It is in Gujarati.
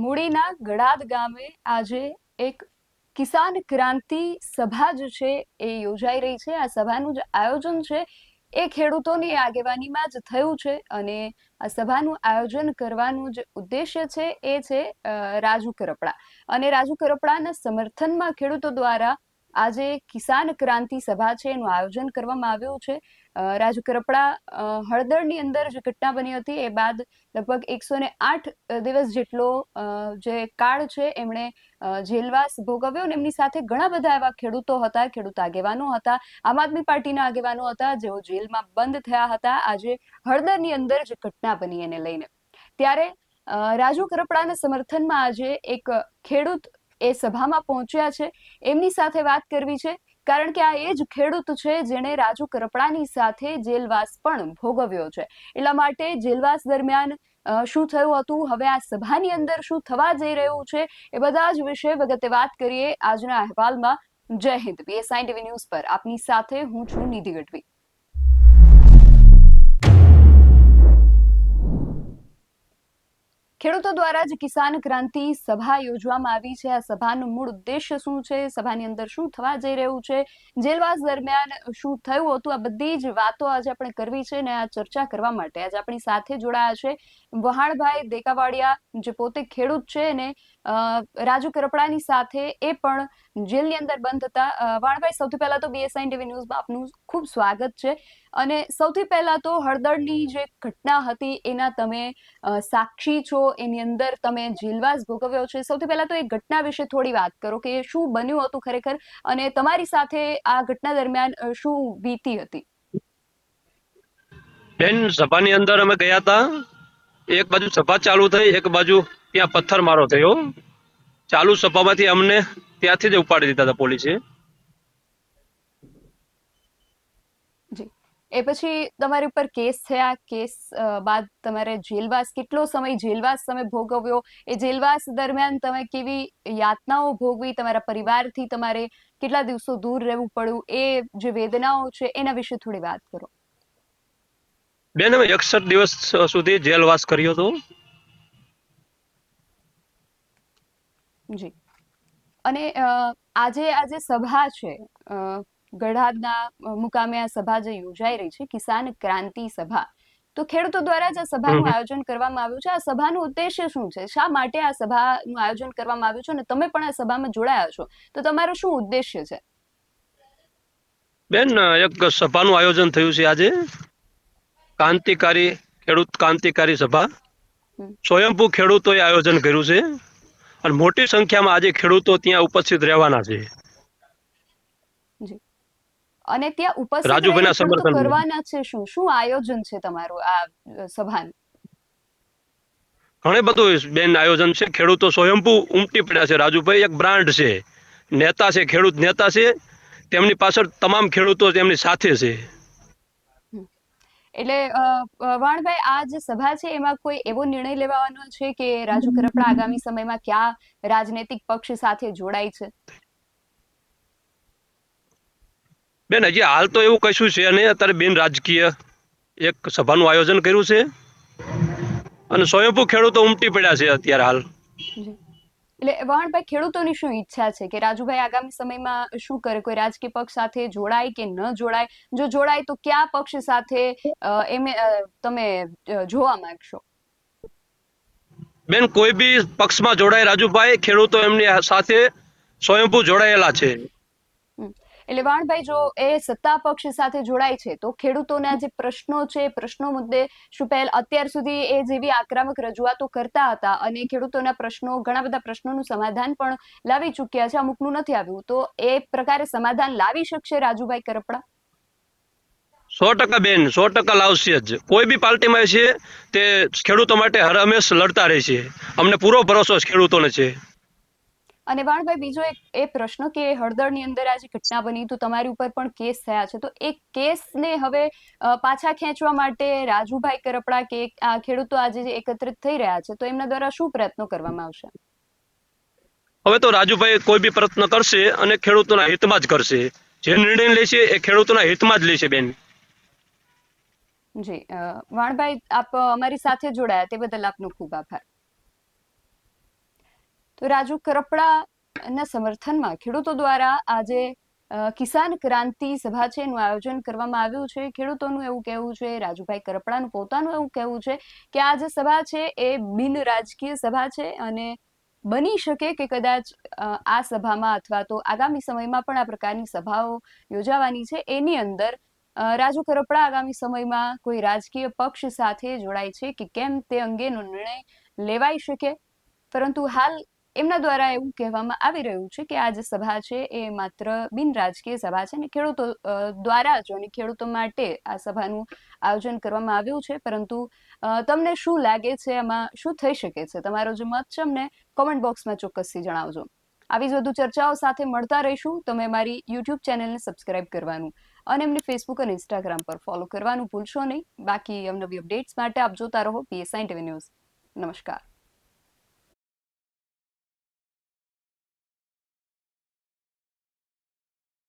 મૂડીના ગડાદ ગામે આજે એક કિસાન ક્રાંતિ સભા જે છે એ યોજાઈ રહી છે। આ સભાનું જે આયોજન છે એ ખેડૂતોની આગેવાનીમાં જ થયું છે અને આ સભાનું આયોજન કરવાનું જે ઉદ્દેશ્ય છે એ છે રાજુ કરપડા અને રાજુ કરપડાના સમર્થનમાં ખેડૂતો દ્વારા આજે કિસાન ક્રાંતિ સભા છે એનું આયોજન કરવામાં આવ્યું છે। રાજુ કરપડા હળદરની અંદર જે ઘટના બની હતી એ બાદ લગભગ 108 દિવસ જેટલો જે કાળ છે એમણે જેલવાસ ભોગવ્યો અને એમની સાથે ઘણા બધા એવા ખેડૂતો હતા, ખેડૂત આગેવાનો હતા, આમ આદમી પાર્ટીના આગેવાનો હતા જેઓ જેલમાં બંધ થયા હતા આજે હળદરની અંદર જે ઘટના બની એને લઈને। ત્યારે રાજુ કરપડાના સમર્થનમાં આજે એક ખેડૂત એ સભામાં પહોંચ્યા છે, એમની સાથે વાત કરવી છે કારણ કે આ એ જ ખેડૂત છે જેણે રાજુ કરપડાની સાથે જેલવાસ પણ ભોગવ્યો છે। એટલા માટે જેલવાસ દરમિયાન શું થયું હતું, હવે આ સભાની અંદર શું થવા જઈ રહ્યું છે, એ બધા જ વિશે વિગતે વાત કરીએ આજના અહેવાલમાં। જય હિન્દ। BSI TV ન્યૂઝ પર આપની સાથે હું છું નિધિ ગઢવી। ખેડૂતો દ્વારા જ કિસાન ક્રાંતિ સભા યોજવામાં આવી છે। આ સભાનું મૂળ ઉદ્દેશ્ય શું છે, સભાની અંદર શું થવા જઈ રહ્યું છે, જેલવાસ દરમિયાન શું થયું હતું, આ બધી જ વાતો આજે આપણે કરવી છે ને આ ચર્ચા કરવા માટે આજે આપણી સાથે જોડાયા છે વહાણભાઈ દેકાવાડિયા, જે પોતે ખેડૂત છે ને રાજુ કરપડાની સાથે એ પણ જેલની અંદર બંધ હતા। વહાણભાઈ, સૌથી પહેલા તો BSI TV ન્યૂઝમાં આપનું ખૂબ સ્વાગત છે અને સૌથી પહેલા તો હળદરની જે ઘટના હતી એના તમે સાક્ષી છો, એની અંદર તમે જેલવાસ ભોગવ્યો છે। સૌથી પહેલા તો એ ઘટના વિશે થોડી વાત કરો કે શું બન્યું હતું ખરેખર અને તમારી સાથે આ ઘટના દરમિયાન શું વીતી હતી। બેન, સભાની અંદર અમે ગયા હતા, એક બાજુ સભા ચાલુ થઈ, એક બાજુ ત્યાં પથ્થરમારો થયો। ચાલુ સભામાંથી અમને ત્યાંથી જ ઉપાડી દીધા હતા પોલીસે। જી, એ પછી તમારી ઉપર કેસ થયા, કેસ બાદ તમારે જેલવાસ, કેટલો સમય જેલવાસ તમે ભોગવ્યો, એ જેલવાસ દરમિયાન તમે કેવી યાતનાઓ ભોગવી, તમારા પરિવારથી તમારે કેટલા દિવસો દૂર રહેવું પડ્યું, એ જે વેદનાઓ છે એના વિશે થોડી વાત કરો। બેન, અમે 61 દિવસ સુધી જેલવાસ કર્યો હતો। જી, અને આજે સભા છે ગઢાદના મુકામે આ સભા જે યોજાઈ રહી છે કિસાન ક્રાંતિ સભા, તો ખેડૂતો દ્વારા જ આ સભાનું આયોજન કરવામાં આવ્યું છે। આ સભાનું ઉદ્દેશ્ય શું છે, શા માટે આ સભાનું આયોજન કરવામાં આવ્યું છે અને તમે પણ આ સભામાં જોડાયા છો, તો તમારો શું ઉદ્દેશ્ય છે। બેન, એક સભાનું આયોજન થયું છે આજે, ખેડૂત ક્રાંતિકારી સભા। સ્વયંભૂ ખેડૂતોએ આયોજન કર્યું છે અને મોટી સંખ્યામાં આજે ખેડૂતો ત્યાં ઉપસ્થિત રહેવાના છે। જી, અને ત્યાં ઉપસ્થિત રહીને રાજુભાઈના ખેડૂતો સમર્થન કરવાના છે શું, શું આયોજન છે તમારું આ સભાનું। ઘણું બધું બેન આયોજન છે। ખેડૂતો સ્વયંભૂ ઉમટી પડ્યા છે। રાજુભાઈ એક બ્રાન્ડ છે, નેતા છે, ખેડૂત નેતા છે, તેમની પાછળ તમામ ખેડૂતો તેમની સાથે છે। એટલે વાણભાઈ, આ જે સભા છે એમાં કોઈ એવો નિર્ણય લેવાનો છે કે રાજુ કરપડા આગામી સમયમાં કયા રાજનૈતિક પક્ષ સાથે જોડાય છે। બેન, હજી હાલ તો એવું કશું છે નહીં। અત્યારે બિન રાજકીય એક સભાનું આયોજન કર્યું છે અને સ્વયંભૂ ખેડૂતો ઉમટી પડ્યા છે અત્યારે હાલ। એટલે વહાણભાઈ, ખેડૂતોની શું ઈચ્છા છે કે રાજુભાઈ આગામી સમયમાં શું કરે, કોઈ રાજકીય પક્ષ સાથે જોડાય કે ન જોડાય, જો જોડાય તો કયા પક્ષ સાથે તમે જોવા માંગશો। બેન, કોઈ બી પક્ષમાં જોડાય રાજુભાઈ, ખેડૂતો એમની સાથે સ્વયંભૂ જોડાયેલા છે। એટલે વાણભાઈ, જો એ સત્તા પક્ષ સાથે જોડાય છે તો ખેડૂતોના જે પ્રશ્નો છે, પ્રશ્નો મુદ્દે શું પહેલ અત્યાર સુધી એ જેવી આક્રમક રજૂઆતો કરતા હતા અને ખેડૂતોના પ્રશ્નો, ઘણા બધા પ્રશ્નોનું સમાધાન પણ લાવી ચૂક્યા છે, અમુકનું નથી આવ્યું, તો એ પ્રકારે સમાધાન લાવી શકશે રાજુભાઈ કરપડા। 100% બેન, 100% લાવશે જ। કોઈ બી પાર્ટીમાં છે તે ખેડૂતો માટે હર હંમેશ લડતા રહેશે। અમને પૂરો ભરોસો ખેડૂતોને છે। અને વાણભાઈ, બીજો એક એ પ્રશ્ન કે હળદરની અંદર આજે ઘટના બની તો તમારી ઉપર પણ કેસ થયા છે, તો એ કેસને હવે પાછા ખેંચવા માટે રાજુભાઈ કરપડા કે આ ખેડૂતો આજે જે એકત્રિત થઈ રહ્યા છે તો એમના દ્વારા શું પ્રયત્નો કરવામાં આવશે। હવે તો રાજુભાઈ કોઈ બી પ્રયત્ન કરશે અને ખેડૂતોના હિતમાં જ કરશે। જે નિર્ણય લેશે એ ખેડૂતોના હિતમાં જ લેશે બેન। જી, વાણભાઈ, આપ અમારી સાથે જોડાયા તે બદલ આપનો ખૂબ આભાર। તો રાજુ કરપડાના સમર્થનમાં ખેડૂતો દ્વારા આજે કિસાન ક્રાંતિ સભા છે એનું આયોજન કરવામાં આવ્યું છે. ખેડૂતોનું એવું કહેવું છે, રાજુભાઈ કરપડાનું પોતાનું એવું કહેવું છે કે આ જે સભા છે એ બિન રાજકીય સભા છે અને બની શકે કે કદાચ આ સભામાં અથવા તો આગામી સમયમાં પણ આ પ્રકારની સભાઓ યોજાવાની છે એની અંદર રાજુ કરપડા આગામી સમયમાં કોઈ રાજકીય પક્ષ સાથે જોડાય છે કે કેમ તે અંગેનો નિર્ણય લેવાઈ શકે. પરંતુ હાલ એમના દ્વારા એવું કહેવામાં આવી રહ્યું છે કે આ જે સભા છે એ માત્ર બિન રાજકીય સભા છે અને ખેડૂતો દ્વારા જ અને ખેડૂતો માટે આ સભાનું આયોજન કરવામાં આવ્યું છે. પરંતુ તમને શું લાગે છે, આમાં શું થઈ શકે છે? તમારો જે મત છે અમને કોમેન્ટ બોક્સમાં ચોક્કસથી જણાવજો. આવી જ વધુ ચર્ચાઓ સાથે મળતા રહીશું. તમે મારી યુટ્યુબ ચેનલને સબસ્ક્રાઇબ કરવાનું અને એમની ફેસબુક અને ઇન્સ્ટાગ્રામ પર ફોલો કરવાનું ભૂલશો નહીં. બાકી અવનવી અપડેટ્સ માટે આપ જોતા રહો PSI TV ન્યૂઝ. નમસ્કાર.